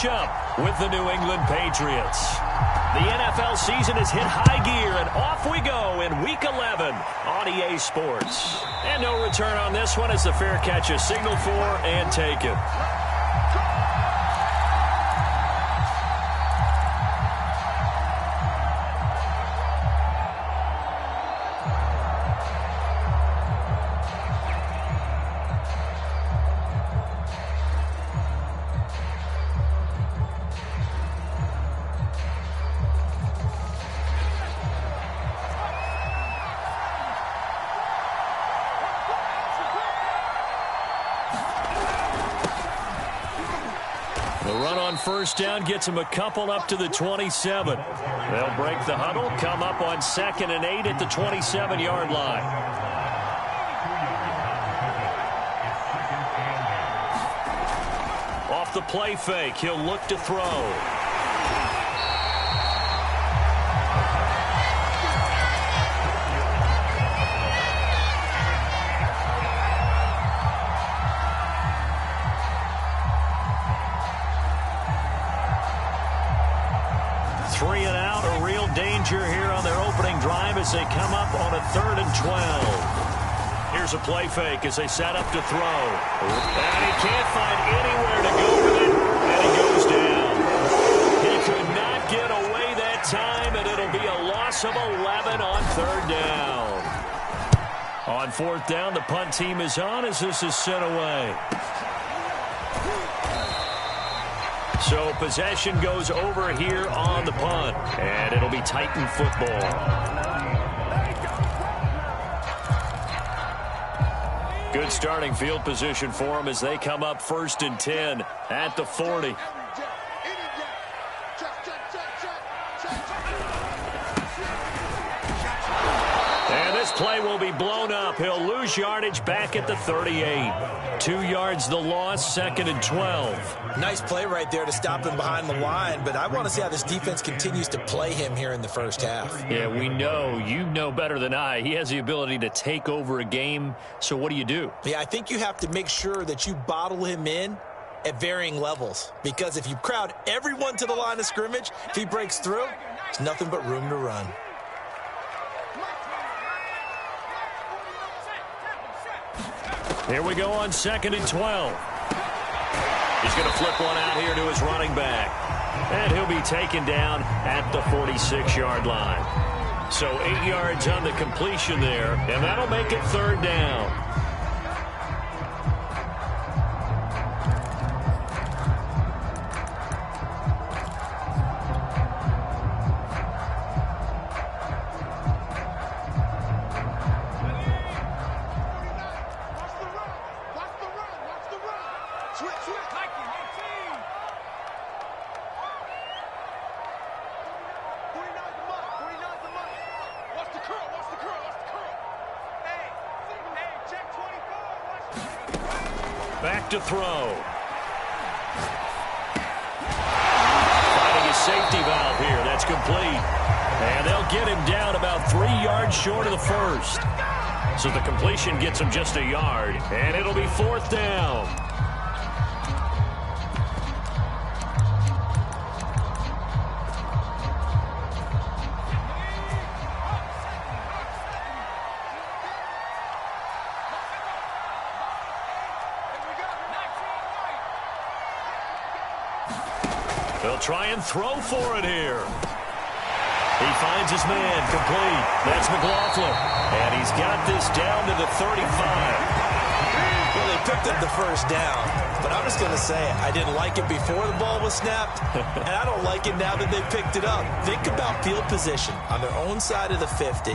matchup with the New England Patriots. The NFL season has hit high gear, and off we go in Week 11 on EA Sports. And no return on this one as the fair catch is signaled for and taken. First down gets him a couple up to the 27. They'll break the huddle, come up on 2nd and 8 at the 27-yard line. Off the play fake, he'll look to throw. Here on their opening drive as they come up on a 3rd and 12. Here's a play fake as they set up to throw. And he can't find anywhere to go with it, and he goes down. He could not get away that time, and it'll be a loss of 11 on 3rd down. On 4th down, the punt team is on as this is sent away. So possession goes over here on the punt, and it'll be Titan football. Good starting field position for them as they come up 1st and 10 at the 40. And this play will be blown up. He'll lose yardage back at the 38. 2 yards the loss, 2nd and 12. Nice play right there to stop him behind the line, but I want to see how this defense continues to play him here in the first half. Yeah, we know. You know better than I. He has the ability to take over a game, so what do? Yeah, I think you have to make sure that you bottle him in at varying levels, because if you crowd everyone to the line of scrimmage, if he breaks through, there's nothing but room to run. Here we go on 2nd and 12. He's going to flip one out here to his running back. And he'll be taken down at the 46-yard line. So 8 yards on the completion there, and that'll make it 3rd down. Back to throw. Finding his safety valve here. That's complete. And they'll get him down about 3 yards short of the first. So the completion gets him just a yard. And it'll be 4th down. They'll try and throw for it here. He finds his man, complete. That's McLaughlin. And he's got this down to the 35. Well, they picked up the first down. But I'm just going to say it. I didn't like it before the ball was snapped. And I don't like it now that they picked it up. Think about field position on their own side of the 50.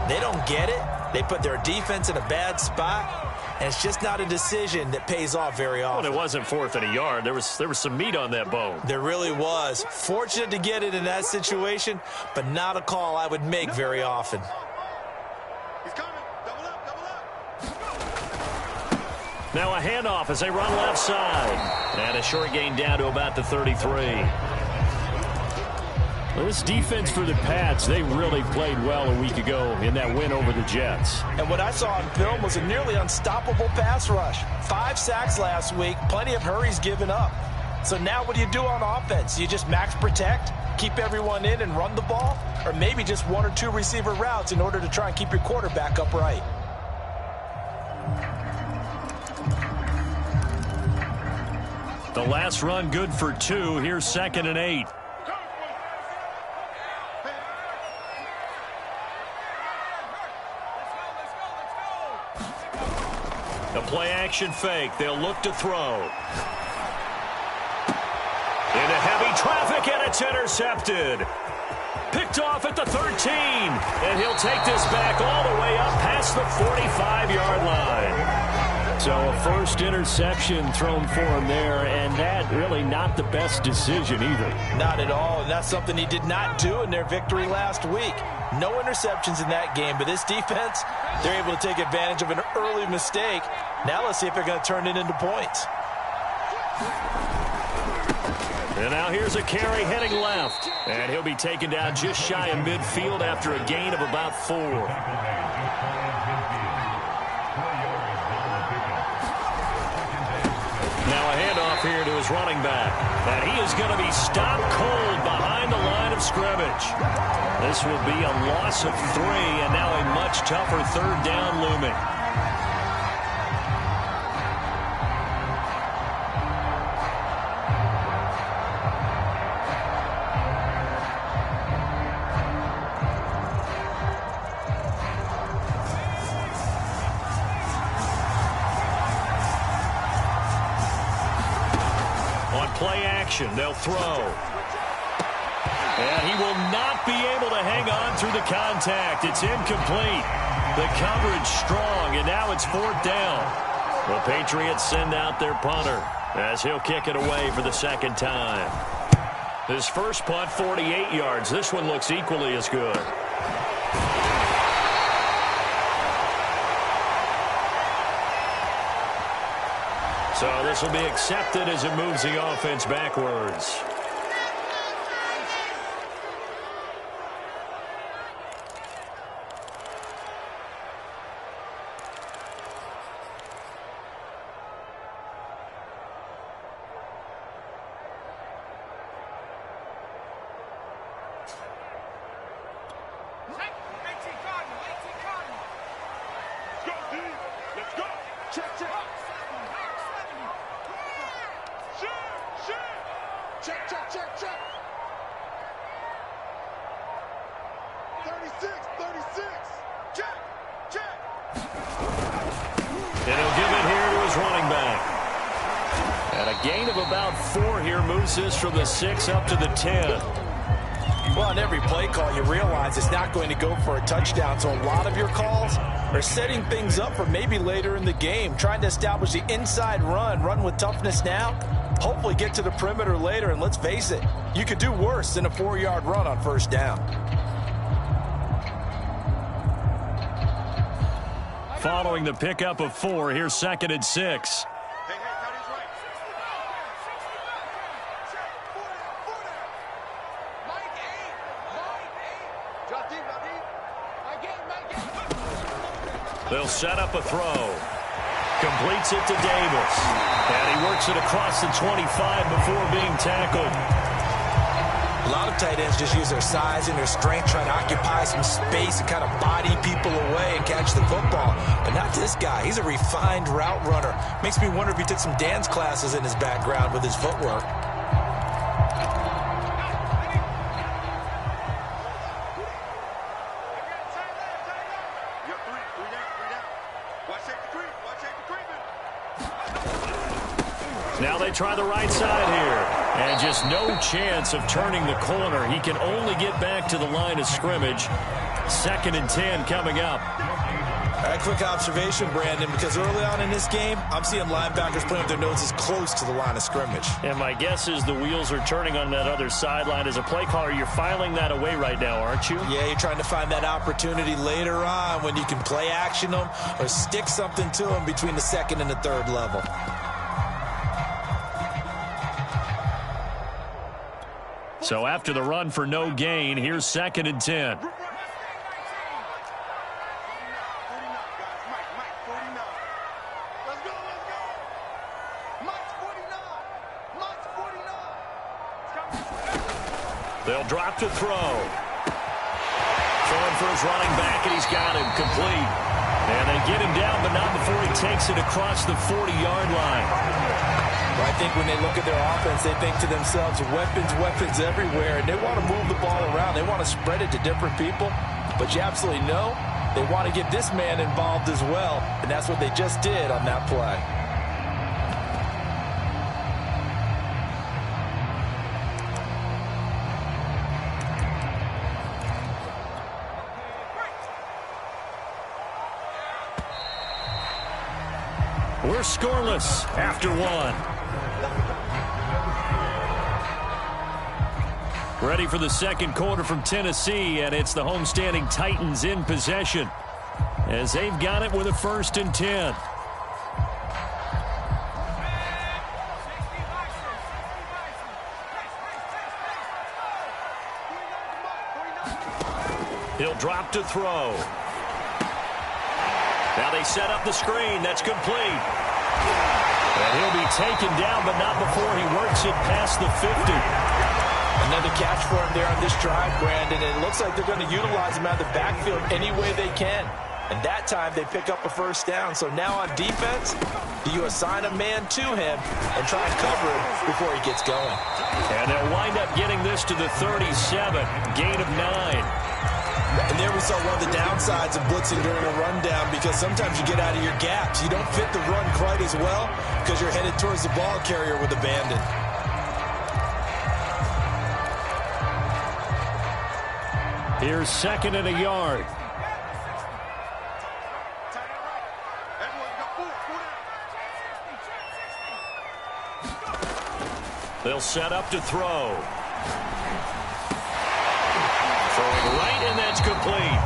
They don't get it. They put their defense in a bad spot. And it's just not a decision that pays off very often. Well, it wasn't 4th and a yard. There was some meat on that bone. There really was. Fortunate to get it in that situation, but not a call I would make very often. He's coming. Double up, double up. Now a handoff as they run left side. And a short gain down to about the 33. Well, this defense for the Pats, they really played well a week ago in that win over the Jets. And what I saw on film was a nearly unstoppable pass rush. 5 sacks last week, plenty of hurries given up. So now what do you do on offense? Do you just max protect, keep everyone in and run the ball? Or maybe just one or two receiver routes in order to try and keep your quarterback upright? The last run good for 2. Here's 2nd and 8. The play action fake. They'll look to throw. Into heavy traffic, and it's intercepted. Picked off at the 13. And he'll take this back all the way up past the 45-yard line. So a first interception thrown for him there, and that really not the best decision either. Not at all, and that's something he did not do in their victory last week. No interceptions in that game, but this defense, they're able to take advantage of an early mistake. Now let's see if they're going to turn it into points. And now here's a carry heading left, and he'll be taken down just shy of midfield after a gain of about 4. Now a handoff here to his running back. And he is going to be stopped cold behind the line of scrimmage. This will be a loss of 3, and now a much tougher 3rd down looming. Play action, they'll throw. And he will not be able to hang on through the contact. It's incomplete. The coverage strong, and now it's 4th down. The Patriots send out their punter as he'll kick it away for the 2nd time. His first punt, 48 yards. This one looks equally as good. So this will be accepted as it moves the offense backwards. And he'll give it here to his running back. And a gain of about 4 here moves this from the 6 up to the 10. Well, on every play call, you realize it's not going to go for a touchdown. So a lot of your calls are setting things up for maybe later in the game, trying to establish the inside run with toughness now, hopefully get to the perimeter later. And let's face it, you could do worse than a 4-yard run on 1st down. Following the pickup of 4, here's 2nd and 6. They'll set up a throw. Completes it to Davis. And he works it across the 25 before being tackled. A lot of tight ends just use their size and their strength, trying to occupy some space and kind of body people away and catch the football. But not this guy. He's a refined route runner. Makes me wonder if he took some dance classes in his background with his footwork. Now they try the right side here. And just no chance of turning the corner. He can only get back to the line of scrimmage. 2nd and 10 coming up. A quick observation, Brandon, because early on in this game, I'm seeing linebackers putting up their noses close to the line of scrimmage. And my guess is the wheels are turning on that other sideline. As a play caller, you're filing that away right now, aren't you? Yeah, you're trying to find that opportunity later on when you can play action them or stick something to them between the 2nd and the 3rd level. So after the run for no gain, here's 2nd and 10. Let's go. Mike's 49. They'll drop to throw. Throwing for his running back, and he's got him complete. And they get him down, but not before he takes it across the 40-yard line. Well, I think when they look at their offense, they think to themselves, weapons, weapons everywhere, and they want to move the ball around. They want to spread it to different people, but you absolutely know they want to get this man involved as well, and that's what they just did on that play. We're scoreless after one. Ready for the second quarter from Tennessee, and it's the homestanding Titans in possession as they've got it with a 1st and 10. He'll drop to throw. Now they set up the screen. That's complete. And he'll be taken down, but not before he works it past the 50. Another catch for him there on this drive, Brandon, and it looks like they're going to utilize him out of the backfield any way they can. And that time they pick up a 1st down. So now on defense, do you assign a man to him and try and cover him before he gets going? And they'll wind up getting this to the 37, gain of 9. And there we saw one of the downsides of blitzing during a rundown, because sometimes you get out of your gaps. You don't fit the run quite as well because you're headed towards the ball carrier with abandon. Here's 2nd and a yard. They'll set up to throw. Throwing right, and that's complete.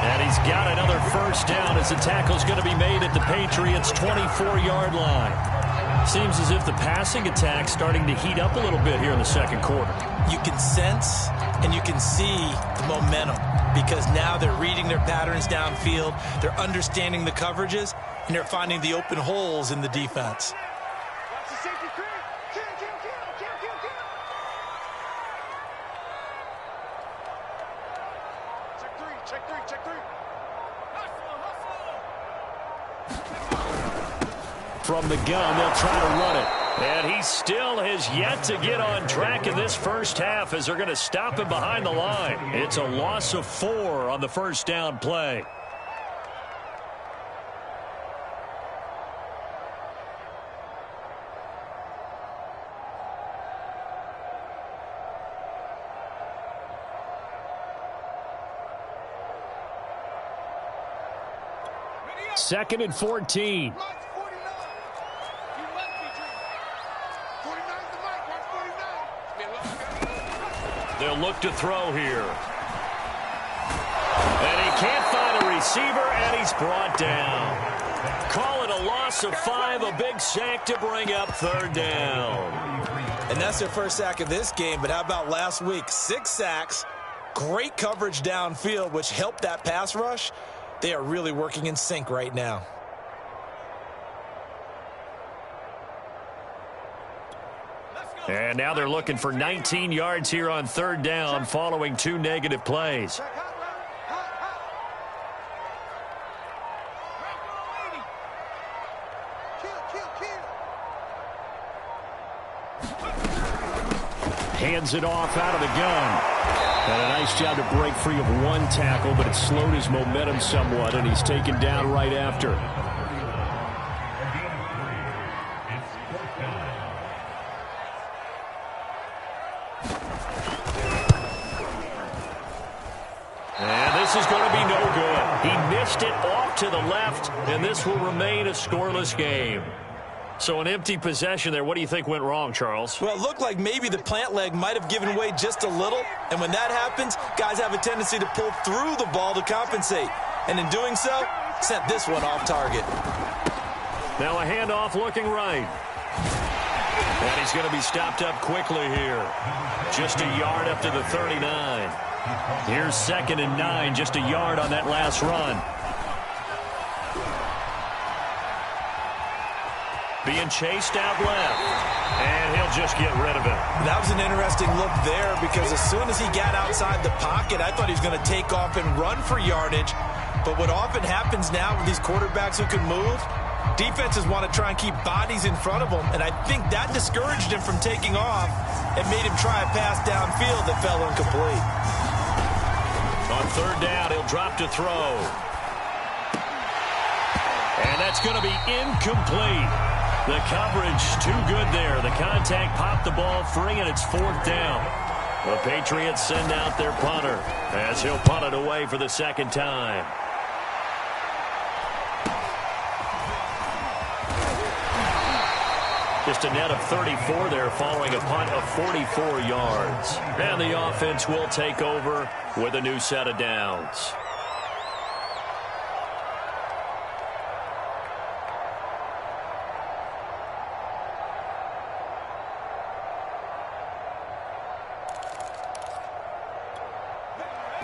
And he's got another 1st down as the tackle's going to be made at the Patriots' 24-yard line. Seems as if the passing attack's starting to heat up a little bit here in the second quarter. You can sense and you can see the momentum, because now they're reading their patterns downfield, they're understanding the coverages, and they're finding the open holes in the defense. From the gun, they'll try to run it. And he still has yet to get on track in this first half as they're going to stop him behind the line. It's a loss of 4 on the 1st down play. Second and 14. They'll look to throw here. And he can't find a receiver, and he's brought down. Call it a loss of 5, a big sack to bring up 3rd down. And that's their first sack of this game, but how about last week? 6 sacks, great coverage downfield, which helped that pass rush. They are really working in sync right now. And now they're looking for 19 yards here on 3rd down following 2 negative plays. Hands it off out of the gun. And a nice job to break free of 1 tackle, but it slowed his momentum somewhat, and he's taken down right after. And this is going to be no good. He missed it off to the left, and this will remain a scoreless game. So an empty possession there. What do you think went wrong, Charles? Well, it looked like maybe the plant leg might have given way just a little. And when that happens, guys have a tendency to pull through the ball to compensate. And in doing so, sent this one off target. Now a handoff looking right. And he's going to be stopped up quickly here. Just a yard up to the 39. Here's 2nd and 9, just a yard on that last run. being chased out left. And he'll just get rid of it. That was an interesting look there because as soon as he got outside the pocket, I thought he was going to take off and run for yardage. But what often happens now with these quarterbacks who can move, defenses want to try and keep bodies in front of them. And I think that discouraged him from taking off and made him try a pass downfield that fell incomplete. On third down, he'll drop to throw. And that's going to be incomplete. The coverage too good there. The contact popped the ball free, and it's fourth down. The Patriots send out their punter as he'll punt it away for the second time. Just a net of 34 there following a punt of 44 yards. And the offense will take over with a new set of downs.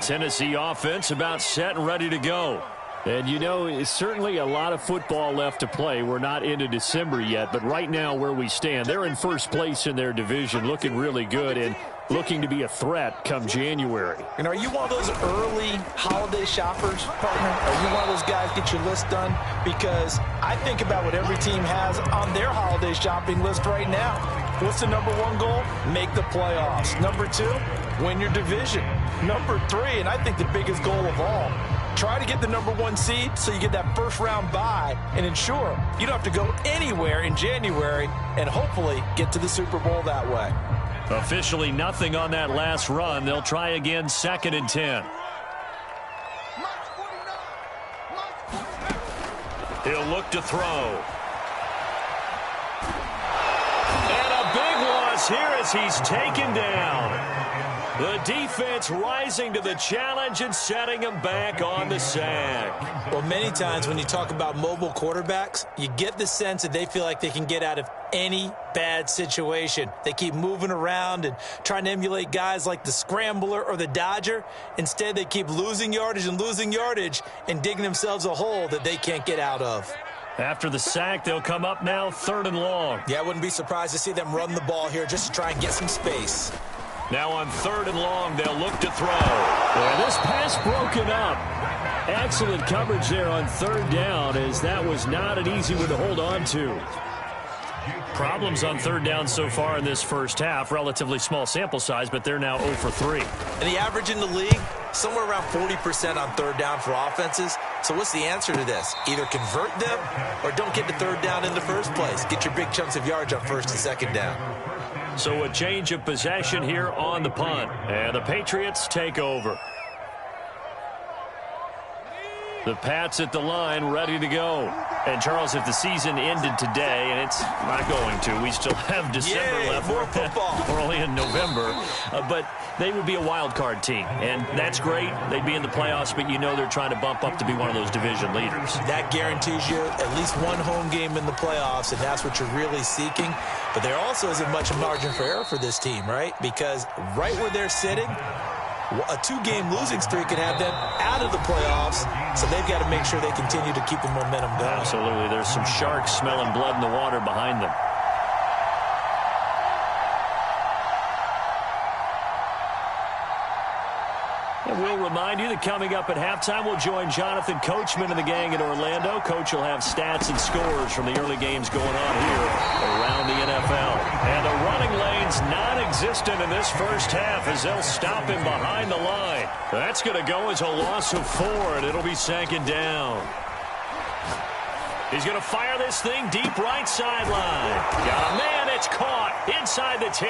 Tennessee offense about set and ready to go. And, you know, it's certainly a lot of football left to play. We're not into December yet, but right now where we stand, they're in first place in their division, looking really good and looking to be a threat come January. And are you one of those early holiday shoppers, partner? Are you one of those guys get your list done? Because I think about what every team has on their holiday shopping list right now. What's the number one goal? Make the playoffs. Number two, win your division. Number three, and I think the biggest goal of all, try to get the number one seed so you get that first round bye and ensure you don't have to go anywhere in January and hopefully get to the Super Bowl that way. Officially nothing on that last run. They'll try again, 2nd and 10. He'll look to throw. And a big loss here as he's taken down. The defense rising to the challenge and setting him back on the sack. Well, many times when you talk about mobile quarterbacks, you get the sense that they feel like they can get out of any bad situation. They keep moving around and trying to emulate guys like the Scrambler or the Dodger. Instead, they keep losing yardage and digging themselves a hole that they can't get out of. After the sack, they'll come up now 3rd and long. Yeah, I wouldn't be surprised to see them run the ball here just to try and get some space. Now on 3rd and long, they'll look to throw. Yeah, this pass broken up. Excellent coverage there on 3rd down, as that was not an easy one to hold on to. Problems on 3rd down so far in this first half. Relatively small sample size, but they're now 0 for 3. And the average in the league, somewhere around 40% on 3rd down for offenses. So what's the answer to this? Either convert them or don't get to 3rd down in the first place. Get your big chunks of yards on 1st and 2nd down. So a change of possession here on the punt. And the Patriots take over. The Pats at the line, ready to go. And, Charles, if the season ended today, and it's not going to, we still have December left. More football. We're only in November. But they would be a wild card team. And that's great. They'd be in the playoffs, but you know they're trying to bump up to be one of those division leaders. That guarantees you at least one home game in the playoffs, and that's what you're really seeking. But there also isn't much margin for error for this team, right? Because right where they're sitting, a 2-game losing streak could have them out of the playoffs, so they've got to make sure they continue to keep the momentum going. Absolutely. There's some sharks smelling blood in the water behind them. And we'll remind you that coming up at halftime, we'll join Jonathan Coachman and the gang in Orlando. Coach will have stats and scores from the early games going on here around the NFL. And the running lane's non-existent in this first half as they'll stop him behind the line. That's going to go as a loss of 4, and it'll be 2nd down. He's going to fire this thing deep right sideline. Got a man, it's caught inside the 10.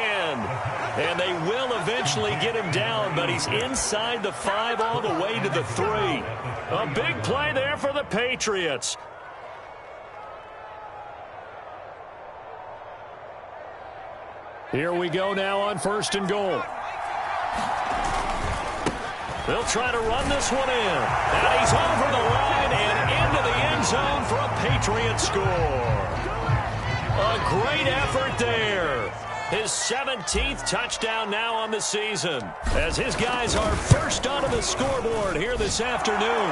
And they will eventually get him down, but he's inside the 5 all the way to the 3. A big play there for the Patriots. Here we go now on 1st and goal. They'll try to run this one in. And he's over the line and into the end zone for a Patriot score. A great effort there. His 17th touchdown now on the season, as his guys are first onto the scoreboard here this afternoon.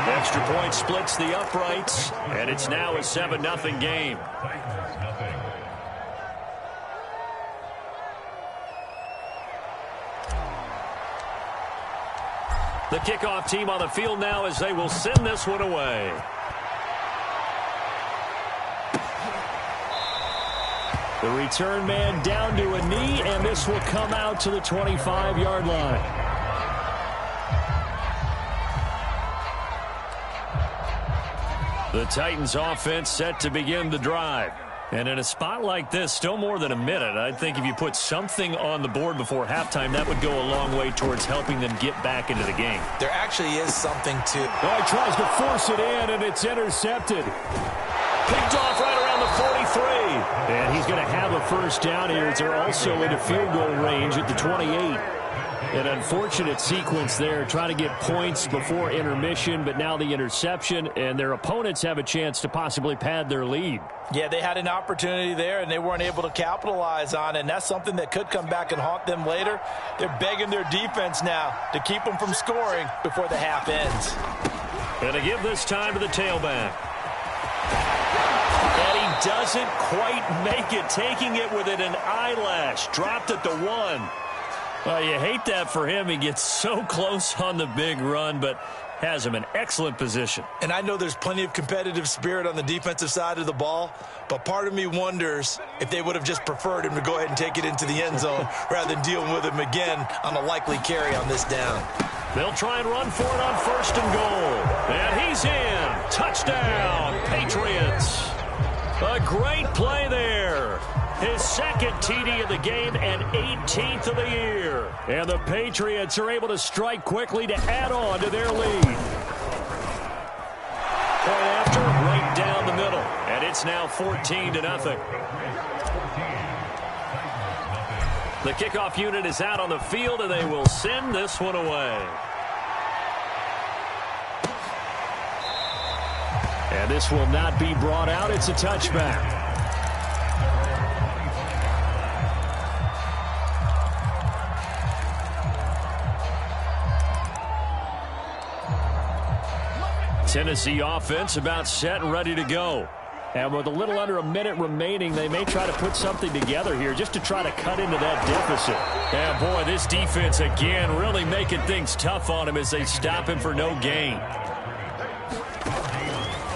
Extra point splits the uprights, and it's now a 7-0 game. The kickoff team on the field now as they will send this one away. The return man down to a knee, and this will come out to the 25-yard line. The Titans offense set to begin the drive. And in a spot like this, still more than a minute, I think if you put something on the board before halftime, that would go a long way towards helping them get back into the game. There actually is something to... Oh, he tries to force it in, and it's intercepted. Picked off right around the 43. And he's going to have a first down here. They're also into field goal range at the 28. An unfortunate sequence there, trying to get points before intermission, but now the interception, and their opponents have a chance to possibly pad their lead. Yeah, they had an opportunity there, and they weren't able to capitalize on it, and that's something that could come back and haunt them later. They're begging their defense now to keep them from scoring before the half ends. And to give this time to the tailback. And he doesn't quite make it, taking it within an eyelash. Dropped at the 1. Well, you hate that for him. He gets so close on the big run, but has him in excellent position. And I know there's plenty of competitive spirit on the defensive side of the ball, but part of me wonders if they would have just preferred him to go ahead and take it into the end zone rather than dealing with him again on a likely carry on this down. They'll try and run for it on 1st and goal. And he's in. Touchdown, Patriots. A great play there. His second TD of the game and 18th of the year. And the Patriots are able to strike quickly to add on to their lead. Point after, right down the middle. And it's now 14-0. The kickoff unit is out on the field, and they will send this one away. And this will not be brought out. It's a touchback. Tennessee offense about set and ready to go. And with a little under a minute remaining, they may try to put something together here just to try to cut into that deficit. And boy, this defense again really making things tough on him as they stop him for no gain.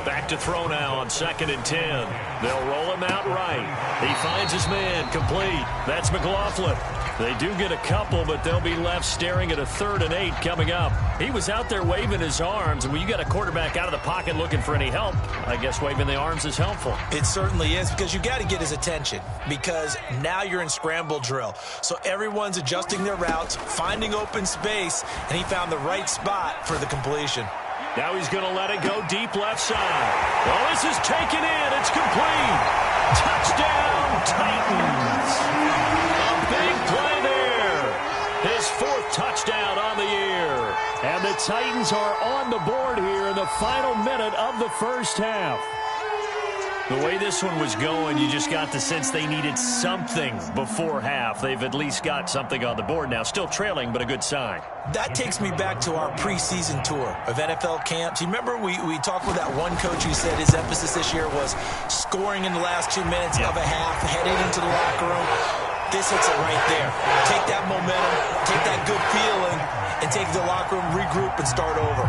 Back to throw now on 2nd and 10. They'll roll him out right. He finds his man complete. That's McLaughlin. They do get a couple, but they'll be left staring at a 3rd and 8 coming up. He was out there waving his arms, and when you got a quarterback out of the pocket looking for any help, I guess waving the arms is helpful. It certainly is, because you got to get his attention, because now you're in scramble drill. So everyone's adjusting their routes, finding open space, and he found the right spot for the completion. Now he's going to let it go deep left side. Well, this is taken in. It's complete. Touchdown, Titans. A big play there. His 4th touchdown on the year. And the Titans are on the board here in the final minute of the first half. The way this one was going, you just got the sense they needed something before half. They've at least got something on the board now. Still trailing, but a good sign. That takes me back to our preseason tour of NFL camps. You remember we talked with that one coach who said his emphasis this year was scoring in the last 2 minutes of a half, heading into the locker room. This hits it right there. Take that momentum, take that good feeling, and take the locker room, regroup, and start over.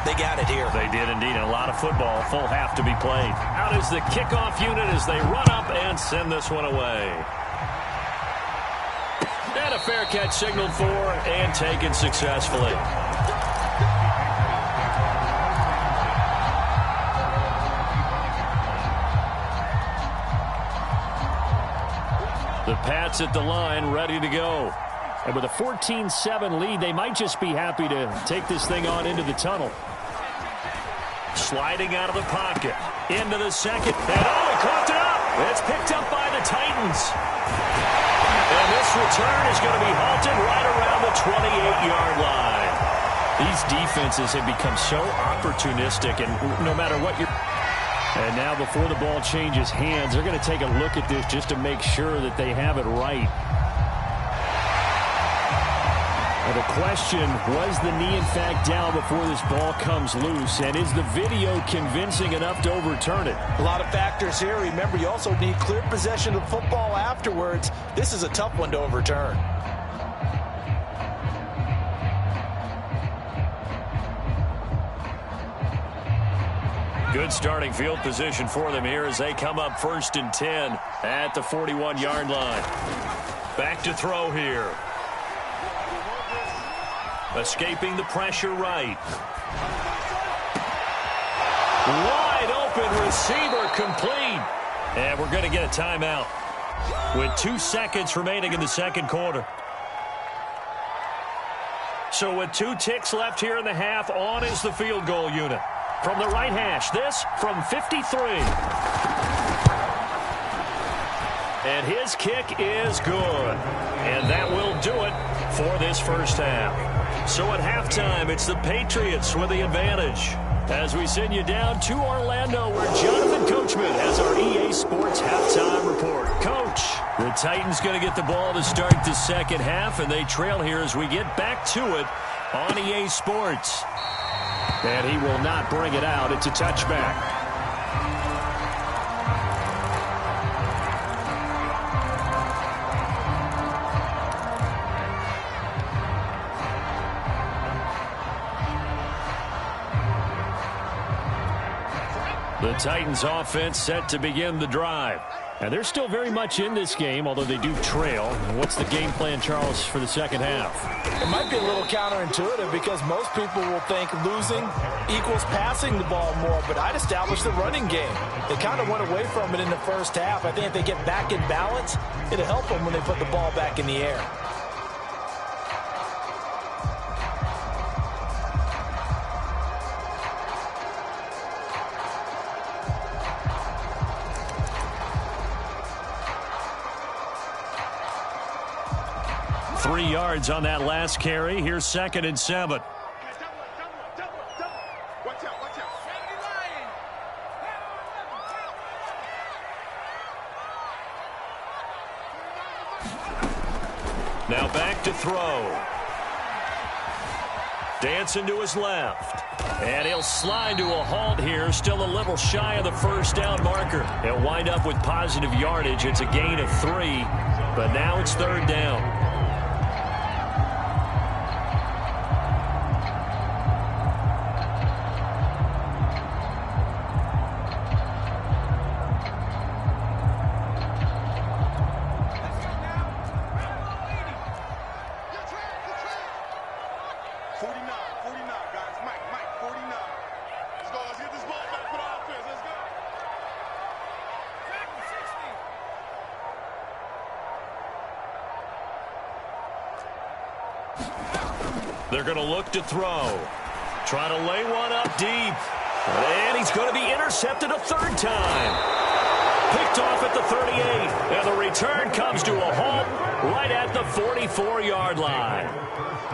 They got it here. They did indeed. And a lot of football, full half to be played. Out is the kickoff unit as they run up and send this one away. And a fair catch signaled for and taken successfully. The Pats at the line, ready to go. And with a 14-7 lead, they might just be happy to take this thing on into the tunnel. Sliding out of the pocket. Into the second. And he caught it up. It's picked up by the Titans. And this return is going to be halted right around the 28-yard line. These defenses have become so opportunistic, and no matter what you're... And now before the ball changes hands, they're going to take a look at this just to make sure that they have it right. Well, the question, was the knee in fact down before this ball comes loose? And is the video convincing enough to overturn it? A lot of factors here. Remember, you also need clear possession of football afterwards. This is a tough one to overturn. Good starting field position for them here as they come up 1st and 10 at the 41-yard line. Back to throw here. Escaping the pressure right. Wide open receiver complete. And we're going to get a timeout with 2 seconds remaining in the second quarter. So with 2 ticks left here in the half, on is the field goal unit. From the right hash, this from 53. And his kick is good. And that will do it for this first half. So at halftime, it's the Patriots with the advantage. As we send you down to Orlando, where Jonathan Coachman has our EA Sports halftime report. Coach, the Titans going to get the ball to start the second half, and they trail here as we get back to it on EA Sports. And he will not bring it out. It's a touchback. The Titans offense set to begin the drive. And they're still very much in this game, although they do trail. What's the game plan, Charles, for the second half? It might be a little counterintuitive because most people will think losing equals passing the ball more, but I'd establish the running game. They kind of went away from it in the first half. I think if they get back in balance, it'll help them when they put the ball back in the air. Three yards on that last carry. Here's 2nd and 7. Watch out, watch out. Now back to throw. Dancing to his left. And he'll slide to a halt here. Still a little shy of the first down marker. He'll wind up with positive yardage. It's a gain of 3. But now it's 3rd down. They're going to look to throw. Try to lay one up deep. And he's going to be intercepted a 3rd time. Picked off at the 38. And the return comes to a halt right at the 44-yard line.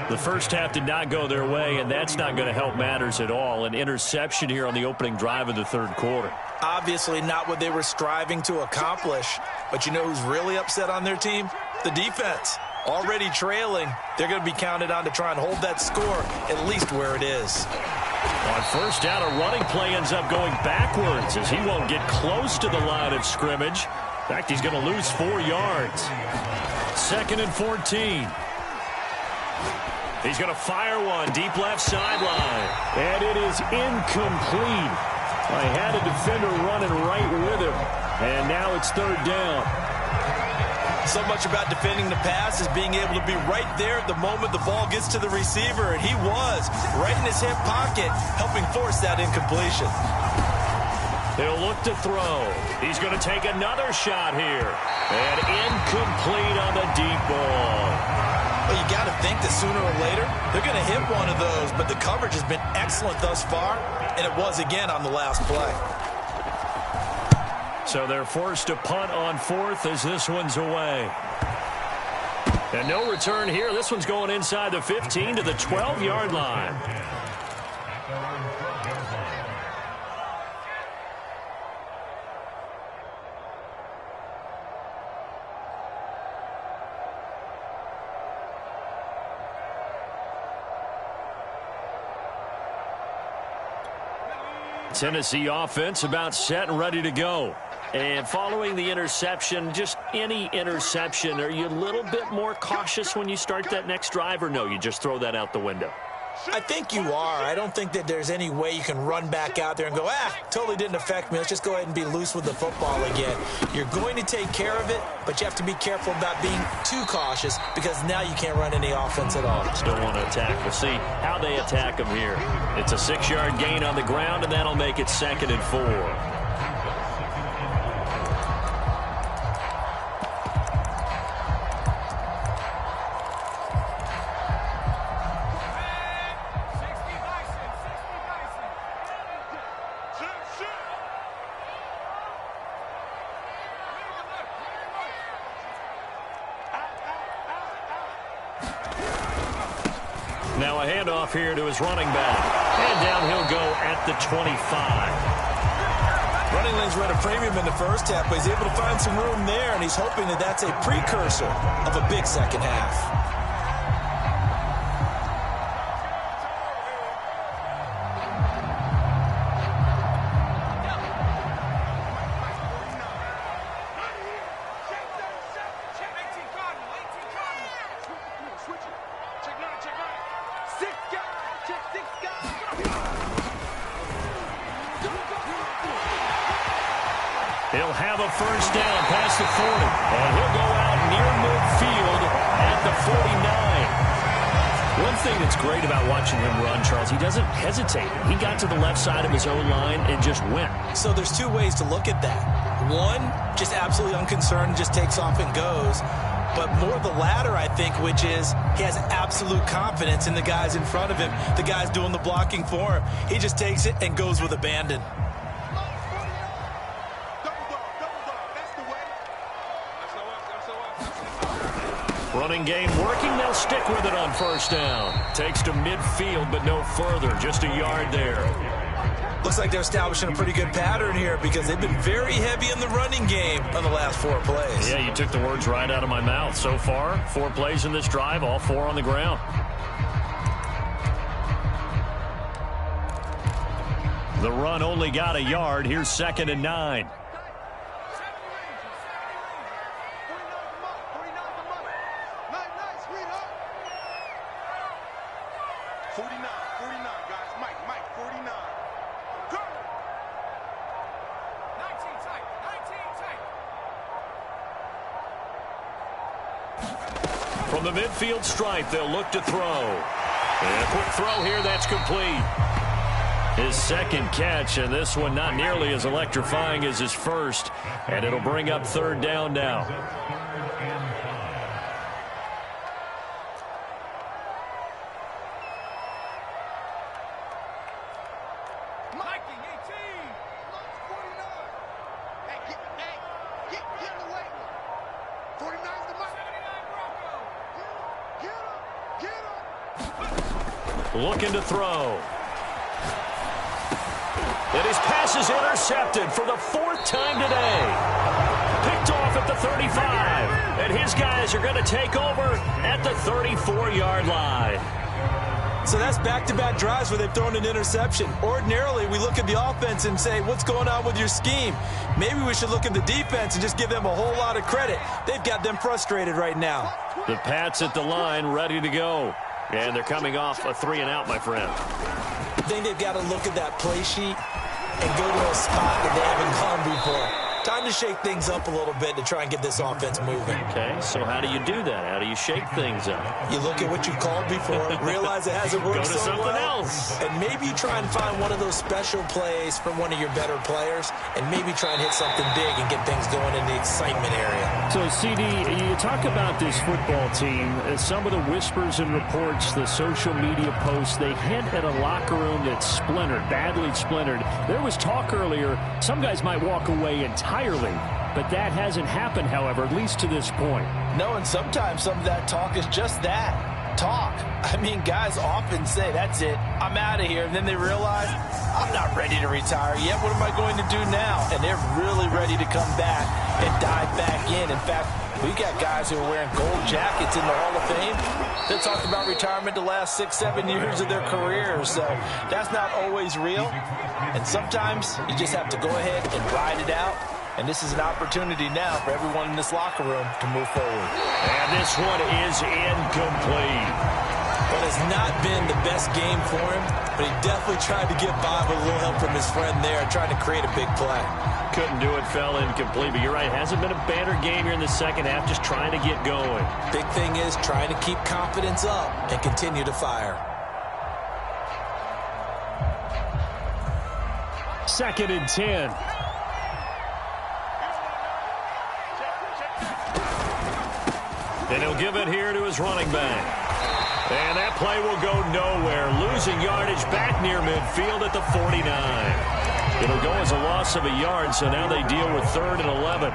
The first half did not go their way, and that's not going to help matters at all. An interception here on the opening drive of the 3rd quarter. Obviously not what they were striving to accomplish. But you know who's really upset on their team? The defense. Already trailing, they're going to be counted on to try and hold that score at least where it is. On first down, a running play ends up going backwards as he won't get close to the line of scrimmage. In fact, he's going to lose 4 yards. 2nd and 14. He's going to fire one deep left sideline. And it is incomplete. I had a defender running right with him. And now it's 3rd down. So much about defending the pass is being able to be right there at the moment the ball gets to the receiver, and he was right in his hip pocket, helping force that incompletion. He'll look to throw. He's going to take another shot here. And incomplete on the deep ball. Well, you got to think that sooner or later, they're going to hit one of those, but the coverage has been excellent thus far, and it was again on the last play. So they're forced to punt on 4th as this one's away. And no return here. This one's going inside the 15 to the 12-yard line. Tennessee offense about set and ready to go. And following the interception, just any interception, are you a little bit more cautious when you start that next drive, or no, you just throw that out the window? I think you are. I don't think that there's any way you can run back out there and go, totally didn't affect me. Let's just go ahead and be loose with the football again. You're going to take care of it, but you have to be careful about being too cautious because now you can't run any offense at all. Still want to attack. We'll see how they attack them here. It's a 6-yard gain on the ground, and that'll make it 2nd and 4. Now a handoff here to his running back. And down he'll go at the 25. Running lanes were at a premium in the first half, but he's able to find some room there, and he's hoping that that's a precursor of a big second half. He'll have a first down past the 40. And he'll go out near midfield at the 49. One thing that's great about watching him run, Charles, he doesn't hesitate. He got to the left side of his own line and just went. So there's two ways to look at that. One, just absolutely unconcerned, just takes off and goes. But more the latter, I think, which is he has absolute confidence in the guys in front of him, the guys doing the blocking for him. He just takes it and goes with abandon. Running game working. They'll stick with it on first down. Takes to midfield, but no further. Just a yard there. Looks like they're establishing a pretty good pattern here because they've been very heavy in the running game on the last 4 plays. Yeah, you took the words right out of my mouth. So far, 4 plays in this drive, all 4 on the ground. The run only got a yard. Here's 2nd and 9. From the midfield stripe, they'll look to throw. And a quick throw here, that's complete. His second catch, and this one not nearly as electrifying as his first. And it'll bring up 3rd down now. Looking to throw. And his pass is intercepted for the 4th time today. Picked off at the 35. And his guys are going to take over at the 34-yard line. So that's back-to-back drives where they've thrown an interception. Ordinarily, we look at the offense and say, what's going on with your scheme? Maybe we should look at the defense and just give them a whole lot of credit. They've got them frustrated right now. The Pats at the line ready to go. And they're coming off a 3-and-out, my friend. I think they've got to look at that play sheet and go to a spot that they haven't gone before. Time to shake things up a little bit to try and get this offense moving. Okay, so how do you do that? How do you shake things up? You look at what you called before, realize it hasn't worked so well. Go to something else. And maybe you try and find one of those special plays from one of your better players, and maybe try and hit something big and get things going in the excitement area. So, CD, you talk about this football team. Some of the whispers and reports, the social media posts, they hint at a locker room that's splintered, badly splintered. There was talk earlier, some guys might walk away entirely, but that hasn't happened, however, at least to this point. No, and sometimes some of that talk is just that, talk. I mean, guys often say, that's it, I'm out of here, and then they realize, I'm not ready to retire yet. What am I going to do now? And they're really ready to come back and dive back in. In fact, we got guys who are wearing gold jackets in the Hall of Fame that talked about retirement the last 6-7 years of their careers. So that's not always real. And sometimes you just have to go ahead and ride it out. And this is an opportunity now for everyone in this locker room to move forward. And this one is incomplete. But a has not been the best game for him, but he definitely tried to get by with a little help from his friend there, trying to create a big play. Couldn't do it, fell incomplete, but you're right. Hasn't been a banner game here in the second half, just trying to get going. Big thing is trying to keep confidence up and continue to fire. 2nd and 10. And he'll give it here to his running back. And that play will go nowhere. Losing yardage back near midfield at the 49. It'll go as a loss of a yard, so now they deal with 3rd and 11.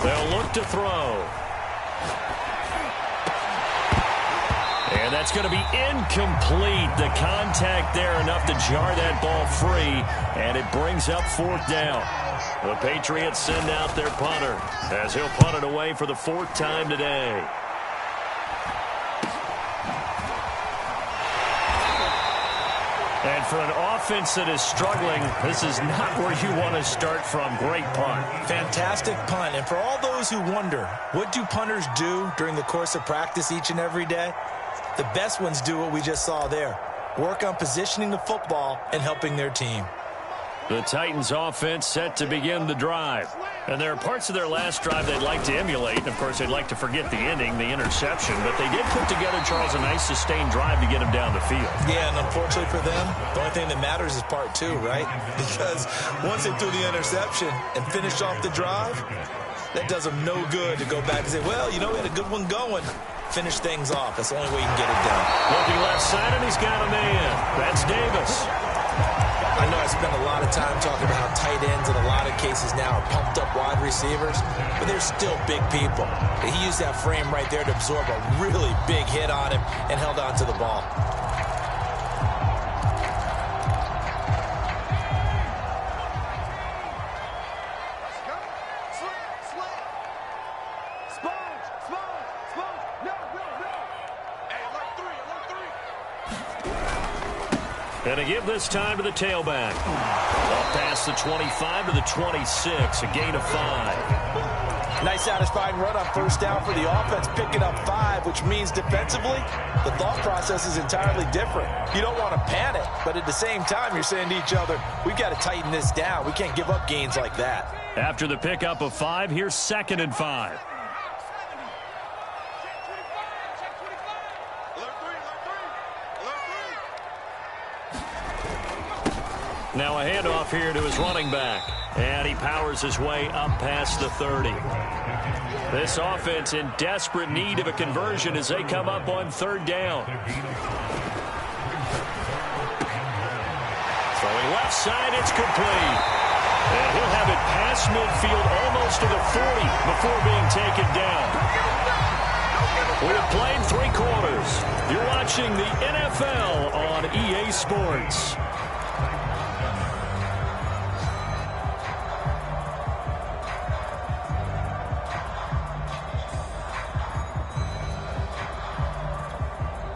They'll look to throw. And that's going to be incomplete. The contact there enough to jar that ball free, and it brings up 4th down. The Patriots send out their punter as he'll punt it away for the 4th time today. And for an offense that is struggling, this is not where you want to start from. Great punt. Fantastic punt. And for all those who wonder, what do punters do during the course of practice each and every day? The best ones do what we just saw there. Work on positioning the football and helping their team. The Titans offense set to begin the drive. And there are parts of their last drive they'd like to emulate. And, of course, they'd like to forget the ending, the interception. But they did put together, Charles, a nice sustained drive to get them down the field. Yeah, and unfortunately for them, the only thing that matters is part 2, right? Because once they threw the interception and finished off the drive, that does them no good to go back and say, well, you know, we had a good one going. Finish things off. That's the only way you can get it done. Looking left side, and he's got a man. That's Davis. I know I spent a lot of time talking about how tight ends in a lot of cases now are pumped up wide receivers, but they're still big people. He used that frame right there to absorb a really big hit on him and held on to the ball. And a give this time to the tailback. Up past the 25 to the 26, a gain of 5. Nice satisfying run on 1st down for the offense, picking up 5, which means defensively, the thought process is entirely different. You don't want to panic, but at the same time, you're saying to each other, we've got to tighten this down. We can't give up gains like that. After the pickup of 5, here's 2nd and 5. Now a handoff here to his running back. And he powers his way up past the 30. This offense in desperate need of a conversion as they come up on 3rd down. Throwing left side, it's complete. And he'll have it past midfield almost to the 40 before being taken down. We have played 3 quarters. You're watching the NFL on EA Sports.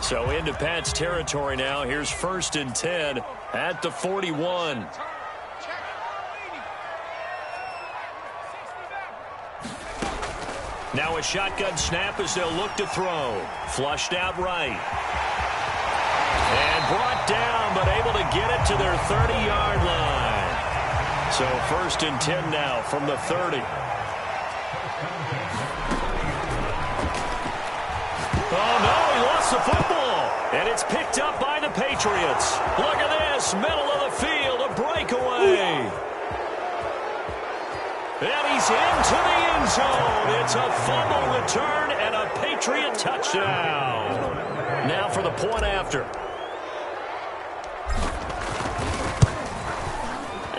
So into Pat's territory now. Here's 1st and 10 at the 41. Now a shotgun snap as they'll look to throw. Flushed out right. And brought down, but able to get it to their 30-yard line. So 1st and 10 now from the 30. Oh, no, he lost the football. And it's picked up by the Patriots. Look at this, middle of the field, a breakaway. And he's into the end zone. It's a fumble return and a Patriot touchdown. Now for the point after.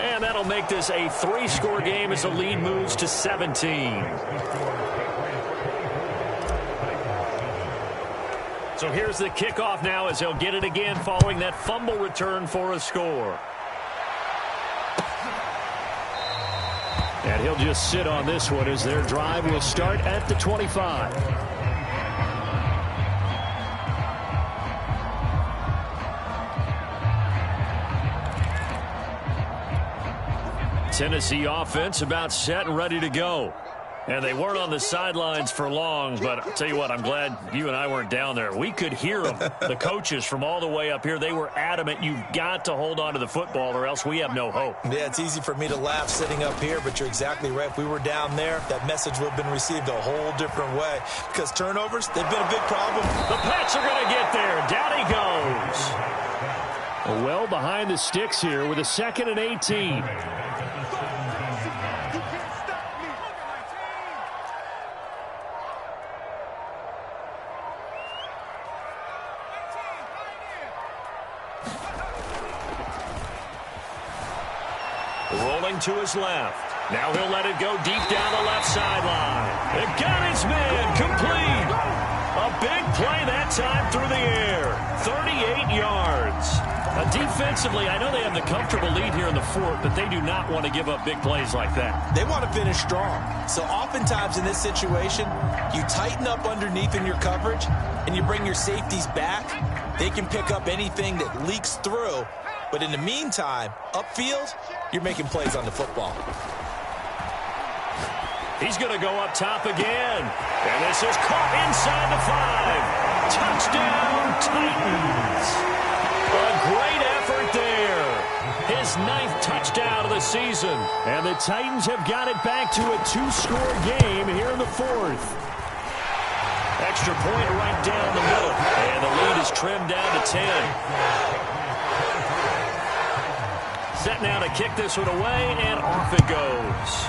And that'll make this a 3-score game as the lead moves to 17. So here's the kickoff now as they'll get it again following that fumble return for a score. And he'll just sit on this one as their drive will start at the 25. Tennessee offense about set and ready to go. And they weren't on the sidelines for long, but I'll tell you what, I'm glad you and I weren't down there. We could hear them, the coaches from all the way up here. They were adamant, you've got to hold on to the football or else we have no hope. Yeah, it's easy for me to laugh sitting up here, but you're exactly right. If we were down there, that message would have been received a whole different way. Because turnovers, they've been a big problem. The Pats are going to get there. Down he goes. Well behind the sticks here with a 2nd and 18. Rolling to his left. Now he'll let it go deep down the left sideline. It got his man complete. A big play that time through the air. 38 yards. Defensively, I know they have the comfortable lead here in the fourth, but they do not want to give up big plays like that. They want to finish strong. So oftentimes in this situation, you tighten up underneath in your coverage, and you bring your safeties back. They can pick up anything that leaks through. But in the meantime, upfield, you're making plays on the football. He's going to go up top again. And this is caught inside the 5. Touchdown, Titans. A great effort there. His 9th touchdown of the season. And the Titans have got it back to a 2-score game here in the fourth. Extra point right down the middle. And the lead is trimmed down to 10. Set now to kick this one away, and off it goes.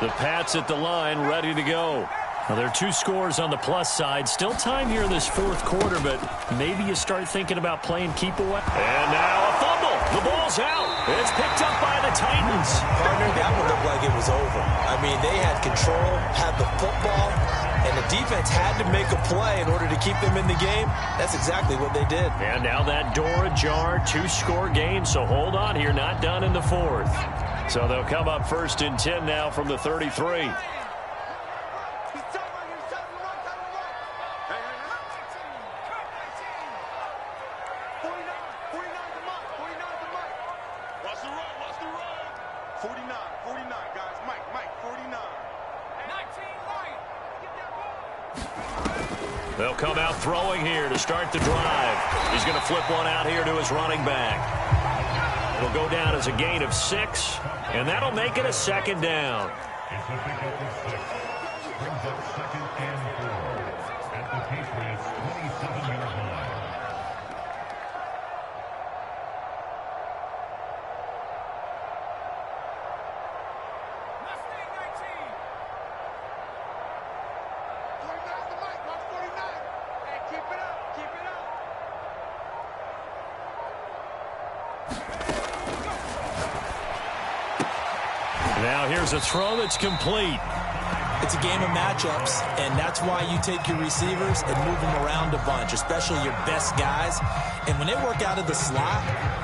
The Pats at the line, ready to go. Well, there are 2 scores on the plus side. Still time here in this fourth quarter, but maybe you start thinking about playing keep away. And now a fumble. The ball's out. It's picked up by the Titans. Partner, that one looked like it was over. I mean, they had control, had the football, and the defense had to make a play in order to keep them in the game. That's exactly what they did. And now that door ajar, 2-score game, so hold on here, not done in the fourth. So they'll come up 1st and 10 now from the 33. They'll come out throwing here to start the drive. He's going to flip one out here to his running back. It'll go down as a gain of 6, and that'll make it a 2nd down. Now here's a throw that's complete. It's a game of matchups, and that's why you take your receivers and move them around a bunch, especially your best guys. And when they work out of the slot,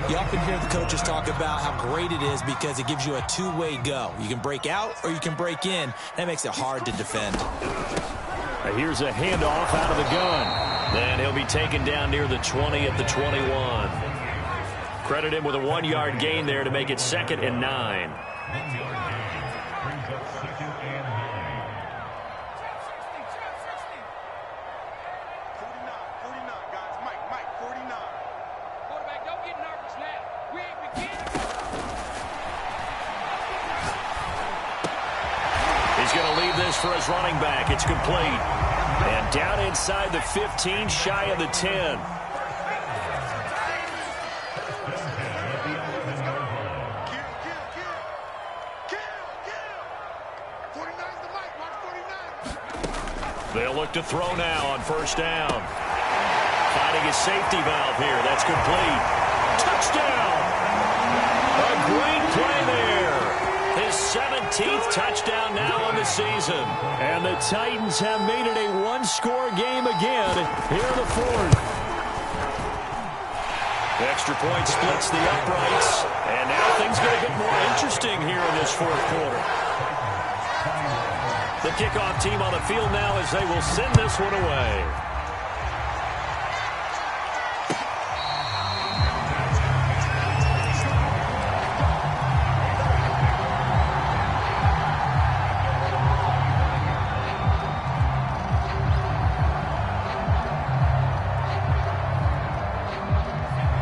you often hear the coaches talk about how great it is because it gives you a 2-way go. You can break out or you can break in. That makes it hard to defend. Here's a handoff out of the gun. Then he'll be taken down near the 20 at the 21. Credit him with a 1-yard gain there to make it 2nd and 9. He's going to leave this for his running back. It's complete. And down inside the 15, shy of the 10. They'll look to throw now on 1st down. Finding finding his safety valve here. That's complete. Touchdown! A great play there. His 17th touchdown now on the season. And the Titans have made it a one-score game again here in the fourth. The extra point splits the uprights. And now things get a bit more interesting here in this fourth quarter. The kickoff team on the field now as they will send this one away.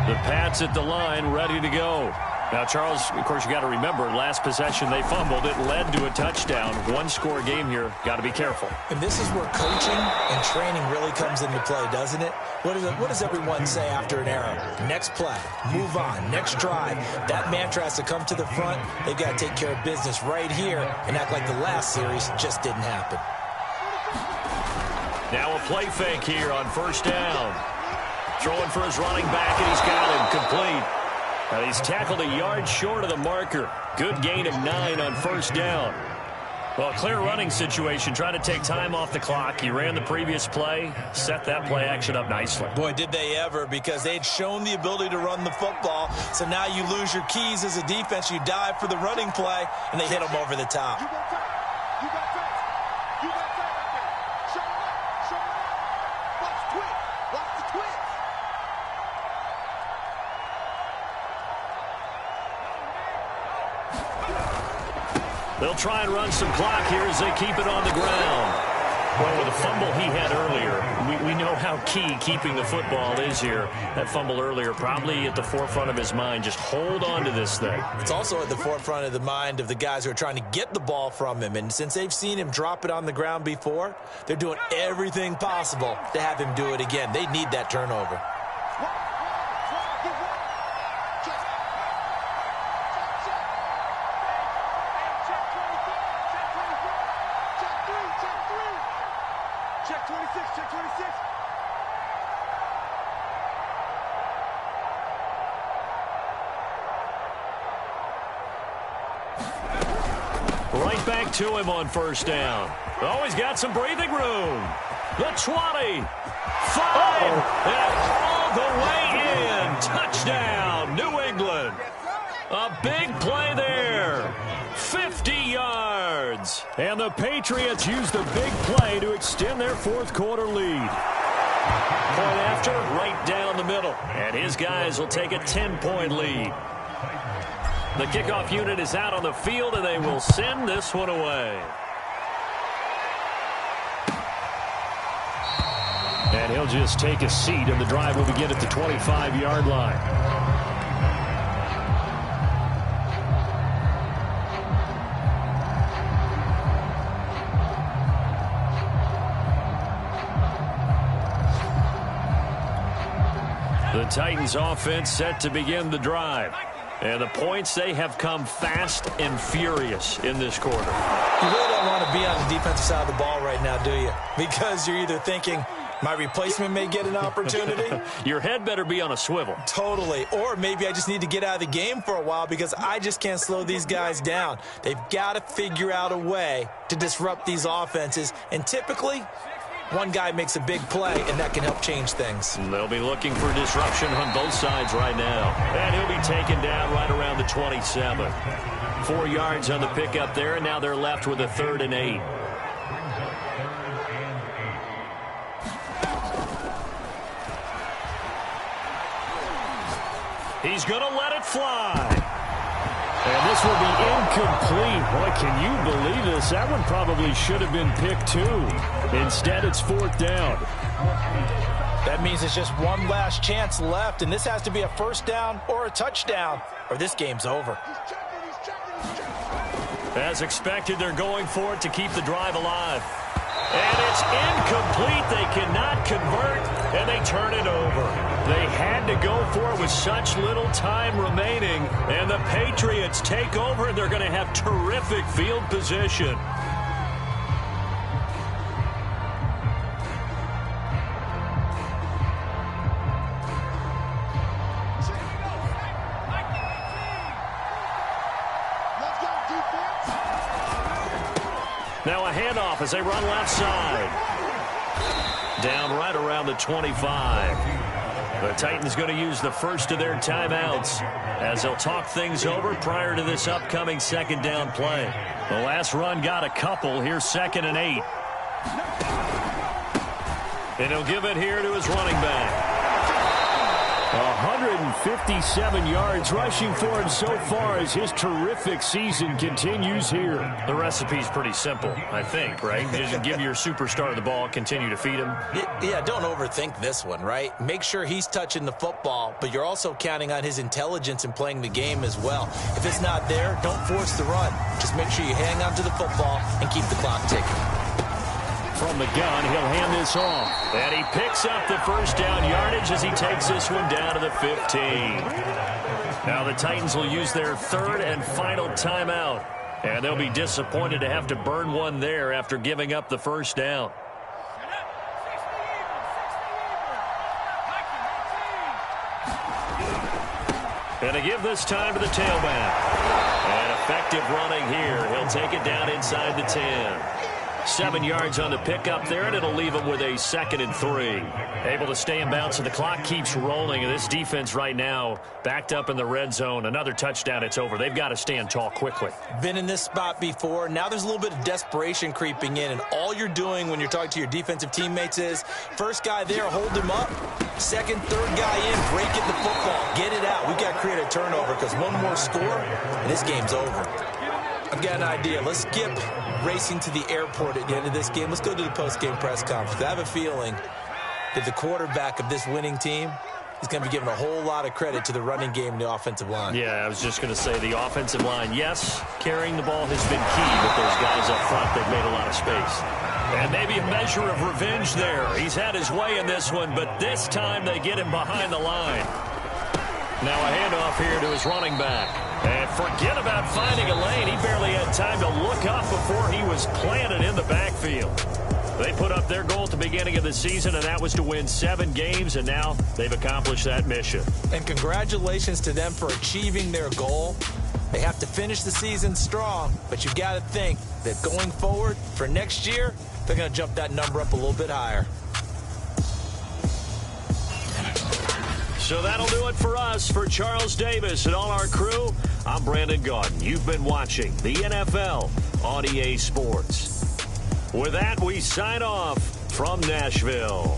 The Pats at the line, ready to go. Now, Charles, of course, you got to remember, last possession they fumbled. It led to a touchdown. One-score game here. Got to be careful. And this is where coaching and training really comes into play, doesn't it? What does everyone say after an error? Next play, move on, next drive. That mantra has to come to the front. They've got to take care of business right here and act like the last series just didn't happen. Now a play fake here on first down. Throwing for his running back, and he's got him complete. Now he's tackled a yard short of the marker. Good gain of 9 on first down. Well, clear running situation, trying to take time off the clock. He ran the previous play, set that play action up nicely. Boy, did they ever, because they'd shown the ability to run the football. So now you lose your keys as a defense. You dive for the running play, and they hit them over the top. You got time. You got time. You got time right there. Show it up. Show it up. Watch the twitch. Watch the twitch. They'll try and run some clock here as they keep it on the ground. Well, with the fumble he had earlier, we know how key keeping the football is here. That fumble earlier probably at the forefront of his mind. Just hold on to this thing. It's also at the forefront of the mind of the guys who are trying to get the ball from him. And since they've seen him drop it on the ground before, they're doing everything possible to have him do it again. They need that turnover. Check 26, check 26. Right back to him on first down. Oh, he's got some breathing room. The 20. 5. And all the way in. Touchdown, New England. A big play there. 50 yards. And the Patriots use the big play to extend their fourth quarter lead. Point after, right down the middle. And his guys will take a 10-point lead. The kickoff unit is out on the field, and they will send this one away. And he'll just take a seat, and the drive will begin at the 25-yard line. The Titans offense set to begin the drive. And the points, they have come fast and furious in this quarter. You really don't want to be on the defensive side of the ball right now, do you? Because you're either thinking, my replacement may get an opportunity. Your head better be on a swivel. Totally. Or maybe I just need to get out of the game for a while because I just can't slow these guys down. They've got to figure out a way to disrupt these offenses. And typically, one guy makes a big play, and that can help change things. They'll be looking for disruption on both sides right now. And he'll be taken down right around the 27. 4 yards on the pickup there, and now they're left with a 3rd and 8. He's going to let it fly. And this will be incomplete. Boy, can you believe this? That one probably should have been picked too. Instead, it's 4th down. That means it's just one last chance left, and this has to be a first down or a touchdown, or this game's over. As expected, they're going for it to keep the drive alive. And it's incomplete. They cannot convert, and they turn it over. They had to go for it with such little time remaining, and the Patriots take over, and they're going to have terrific field position. Now a handoff as they run left side. Down right around the 25. The Titans going to use the first of their timeouts as they'll talk things over prior to this upcoming second down play. The last run got a couple. Here's 2nd and 8. And he'll give it here to his running back. 157 yards rushing for him so far as his terrific season continues here. The recipe's pretty simple, I think, right? Just give your superstar the ball, continue to feed him. Yeah, don't overthink this one, right? Make sure he's touching the football, but you're also counting on his intelligence in playing the game as well. If it's not there, don't force the run. Just make sure you hang on to the football and keep the clock ticking. From the gun, he'll hand this off. And he picks up the first down yardage as he takes this one down to the 15. Now the Titans will use their 3rd and final timeout. And they'll be disappointed to have to burn one there after giving up the first down. And to give this time to the tailback. And effective running here. He'll take it down inside the 10. 7 yards on the pickup there, and it'll leave him with a 2nd and 3. Able to stay in bounds, and the clock keeps rolling. And this defense right now backed up in the red zone. Another touchdown, it's over. They've got to stand tall quickly. Been in this spot before. Now there's a little bit of desperation creeping in, and all you're doing when you're talking to your defensive teammates is first guy there, hold him up. Second, third guy in, break it the football. Get it out. We've got to create a turnover because one more score, and this game's over. I've got an idea. Let's skip racing to the airport at the end of this game. Let's go to the post-game press conference. I have a feeling that the quarterback of this winning team is going to be giving a whole lot of credit to the running game and the offensive line. Yeah, I was just going to say the offensive line, yes, carrying the ball has been key, but those guys up front, they've made a lot of space. And maybe a measure of revenge there. He's had his way in this one, but this time they get him behind the line. Now a handoff here to his running back. And forget about finding a lane. He barely had time to look up before he was planted in the backfield. They put up their goal at the beginning of the season, and that was to win 7 games, and now they've accomplished that mission. And congratulations to them for achieving their goal. They have to finish the season strong, but you've got to think that going forward for next year, they're going to jump that number up a little bit higher. So that'll do it for us. For Charles Davis and all our crew, I'm Brandon Gaudin. You've been watching the NFL on EA Sports. With that, we sign off from Nashville.